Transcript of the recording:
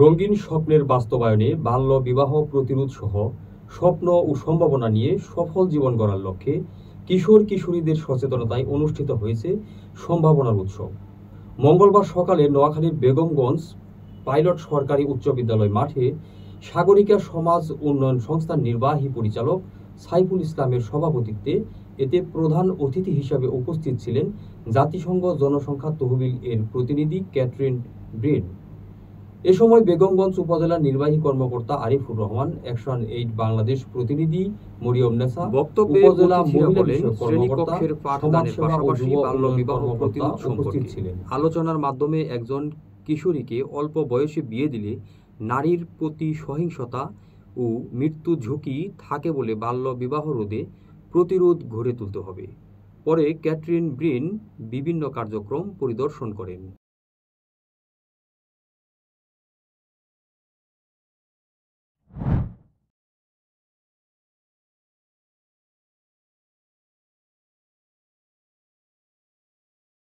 রঙিন স্বপ্নের বাস্তবায়নে বাল্য বিবাহ প্রতিরোধ সহ স্বপ্ন ও সম্ভাবনা নিয়ে সফল জীবন গড়ার লক্ষ্যে কিশোর কিশোরীদের সচেতনতায় অনুষ্ঠিত হয়েছে সম্ভাবনার উৎসব। মঙ্গলবার সকালে নোয়াখালীর বেগমগঞ্জ পাইলট সরকারি উচ্চ বিদ্যালয় মাঠে সাগরিকা সমাজ উন্নয়ন সংস্থার নির্বাহী পরিচালক সাইফুল ইসলামের সভাপতিত্বে এতে প্রধান অতিথি হিসাবে উপস্থিত ছিলেন জাতিসংঘ জনসংখ্যা তহবিল এর প্রতিনিধি ক্যাথরিন ব্রিন। এ সময় বেগমগঞ্জ উপজেলা নির্বাহী কর্মকর্তা আরিফুর রহমান, অ্যাকশন এইড বাংলাদেশ প্রতিনিধি মরিয়ম নেসা, বক্তব্যে উপজেলা মহিলা বিষয়ক শ্রেণীকক্ষের পাঠদানের পাশাপাশি বাল্য বিবাহ প্রতিরোধ উপস্থিত সম্পর্কে ছিলেন। আলোচনার মাধ্যমে একজন কিশোরীকে অল্প বয়সে বিয়ে দিলে নারীর প্রতি সহিংসতা ও মৃত্যু ঝুঁকি থাকে বলে বাল্য বিবাহ রোধে প্রতিরোধ গড়ে তুলতে হবে। পরে ক্যাথরিন ব্রিন বিভিন্ন কার্যক্রম পরিদর্শন করেন।